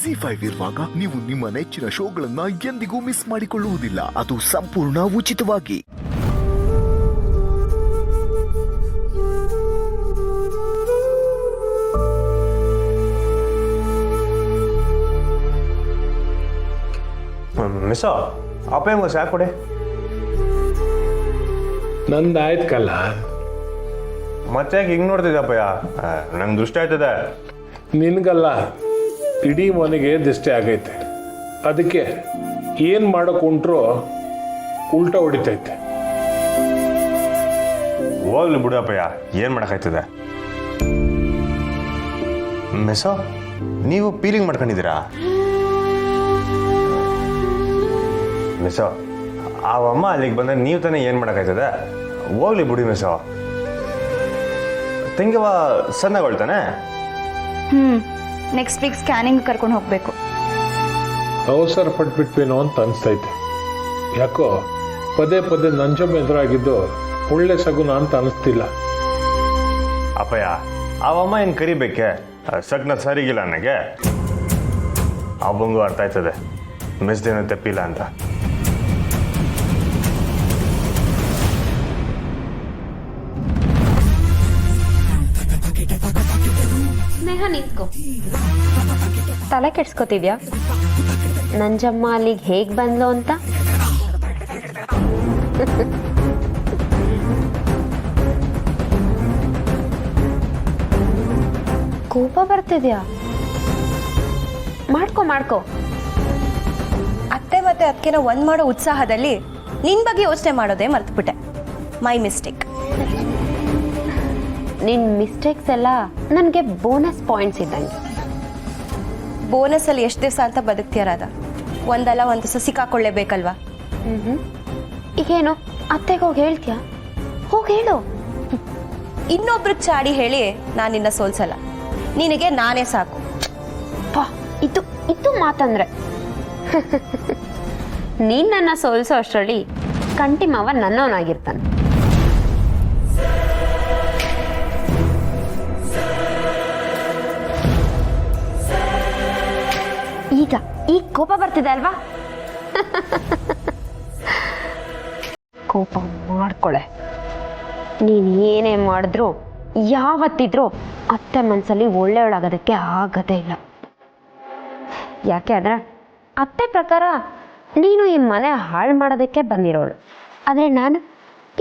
Z5 ಇರುವಾಗ ನೀವು ನಿಮ್ಮ ನೆಚ್ಚಿನ ಶೋಗಳನ್ನ ಎಂದಿಗೂ ಮಿಸ್ ಮಾಡಿಕೊಳ್ಳುವುದಿಲ್ಲ. ಅದು ಸಂಪೂರ್ಣ ಉಚಿತವಾಗಿ. ಮಿಸ್ ಅಪ್ಪ ಹೆಂಗ ಸಾಕು ಕೊಡಿ. ನಂದಾಯ್ತು ಕಲ್ಲ. ಮತ್ತೆ ಹಿಂಗ್ ನೋಡ್ತಿದ್ದಪ್ಪಯ್ಯ, ನಂಗೆ ದೃಷ್ಟಿ ಆಯ್ತದೆ. ನಿನ್ಗಲ್ಲ, ಇಡೀ ಮನೆಗೆ ದೃಷ್ಟಿ ಆಗೈತೆ. ಅದಕ್ಕೆ ಏನು ಮಾಡೋಕೊಂಡ್ರು ಉಲ್ಟಾ ಹೊಡಿತೈತೆ. ಹೋಗ್ಲಿ ಬಿಡಪ್ಪಯ್ಯ, ಏನು ಮಾಡೋಕ್ಕಾಯ್ತದೆ. ಮಿಸ್ಸೋ, ನೀವು ಪೀಲಿಂಗ್ ಮಾಡ್ಕೊಂಡಿದ್ದೀರಾ? ಮಿಸ್ಸೋ, ಅವಮ್ಮ ಅಲ್ಲಿಗೆ ಬಂದರೆ ನೀವು ತಾನೇ ಏನು ಮಾಡೋಕ್ಕಾಯ್ತದೆ. ಹೋಗ್ಲಿ ಬಿಡಿ ಮಿಸ್ಸೋ. ತಂಗಿವ ಸಣ್ಣಗೊಳ್ತಾನೆ. ನೆಕ್ಸ್ಟ್ ವೀಕ್ ಸ್ಕ್ಯಾನಿಂಗ್ ಕರ್ಕೊಂಡು ಹೋಗ್ಬೇಕು. ಅವಸರ ಪಟ್ಬಿಟ್ವೇನೋ ಅಂತ ಅನಿಸ್ತೈತೆ. ಯಾಕೋ ಪದೇ ಪದೇ ನಂಜಮ್ಮ ಎದುರಾಗಿದ್ದು ಒಳ್ಳೆ ಸಗುನ ಅಂತ ಅನಿಸ್ತಿಲ್ಲ. ಅಪ್ಪಯ್ಯ, ಅವಮ್ಮ ಏನು ಕರಿಬೇಕೆ? ಸಗ್ನ ಸರಿಗಿಲ್ಲ ನನಗೆ. ಅವಂಗೂ ಅರ್ಥ ಆಯ್ತದೆ ಮಿಸ್ದೇನೋ ತಪ್ಪಿಲ್ಲ ಅಂತ. ಸ್ನೇಹ, ನಿಂತ್ಕೋ. ತಲೆ ಕೆಡ್ಸ್ಕೊತಿದ್ಯಾ? ನಂಜಮ್ಮ ಅಲ್ಲಿಗೆ ಹೇಗ್ ಬಂದ್ಲು ಅಂತ? ಕೋಪ ಬರ್ತಿದ್ಯಾ? ಮಾಡ್ಕೋ. ಅತ್ತೆ ಮತ್ತೆ ಅದಕ್ಕೆನ ಒಂದ್ ಮಾಡೋ ಉತ್ಸಾಹದಲ್ಲಿ ನಿನ್ ಬಗ್ಗೆ ಯೋಚನೆ ಮಾಡೋದೇ ಮರ್ತ್ಬಿಟ್ಟೆ. My mistake. ನಿನ್ ಮಿಸ್ಟೇಕ್ಸ್ ಎಲ್ಲ ನನಗೆ ಬೋನಸ್ ಪಾಯಿಂಟ್ಸ್ ಇದ್ದಂಗೆ. ಬೋನಸ್ ಅಲ್ಲಿ ಎಷ್ಟು ದಿವಸ ಅಂತ ಬದುಕ್ತಿಯಾರದ? ಒಂದಲ್ಲ ಒಂದು ದಿವಸ ಸಿಕ್ಕಾಕೊಳ್ಳೇಬೇಕಲ್ವಾ? ಈಗೇನು ಅತ್ತೆಗೆ ಹೋಗಿ ಹೇಳ್ತೀಯಾ? ಹೋಗಿ ಹೇಳು. ಇನ್ನೊಬ್ರಿಗೆ ಚಾಡಿ ಹೇಳಿ ನಾನು ನಿನ್ನ ಸೋಲ್ಸಲ್ಲ. ನಿನಗೆ ನಾನೇ ಸಾಕು. ಇದು ಮಾತಂದ್ರೆ ನೀನ್ ನನ್ನ ಸೋಲ್ಸೋ ಅಷ್ಟರಲ್ಲಿ ಕಂಟಿ ಮಾವ ನನ್ನವನಾಗಿರ್ತಾನೆ. ಈಗ ಕೋಪ ಬರ್ತಿದೆ ಅಲ್ವಾ? ಕೋಪ ಮಾಡ್ಕೊಳೆ. ನೀನ್ ಏನೇ ಮಾಡಿದ್ರು ಯಾವತ್ತಿದ್ರು ಅತ್ತೆ ಮನಸ್ಸಲ್ಲಿ ಒಳ್ಳೆಯವಳಾಗೋದಕ್ಕೆ ಆಗದೇ ಇಲ್ಲ. ಯಾಕೆ ಅಂದ್ರೆ ಅತ್ತೆ ಪ್ರಕಾರ ನೀನು ಈ ಮನೆ ಹಾಳು ಮಾಡೋದಕ್ಕೆ ಬಂದಿರೋಳು, ಆದರೆ ನಾನು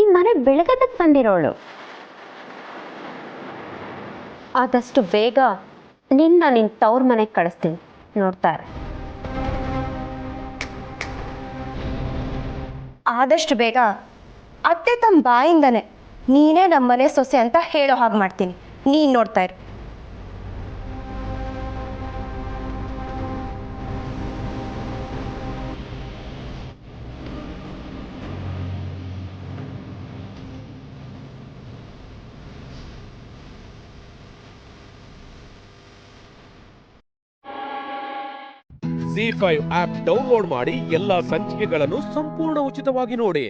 ಈ ಮನೆ ಬೆಳಗೋದಕ್ಕೆ ಬಂದಿರೋಳು. ಆದಷ್ಟು ಬೇಗ ನಿನ್ನ ತವ್ರ ಮನೆಗೆ ಕಳಿಸ್ತೀನಿ, ನೋಡ್ತಾರೆ. ಆದಷ್ಟು ಬೇಗ ಅತ್ತೆ ತಮ್ಮ ಬಾಯಿಂದನೇ ನೀನೇ ನಮ್ಮನೆ ಸೊಸೆ ಅಂತ ಹೇಳೋ ಹಾಗೆ ಮಾಡ್ತೀನಿ. ನೀನ್ ನೋಡ್ತಾ ಇರು. Z5 ಆಪ್ ಡೌನ್ಲೋಡ್ ಮಾಡಿ ಎಲ್ಲಾ ಸಂಚಿಕೆಗಳನ್ನು ಸಂಪೂರ್ಣ ಉಚಿತವಾಗಿ ನೋಡಿ.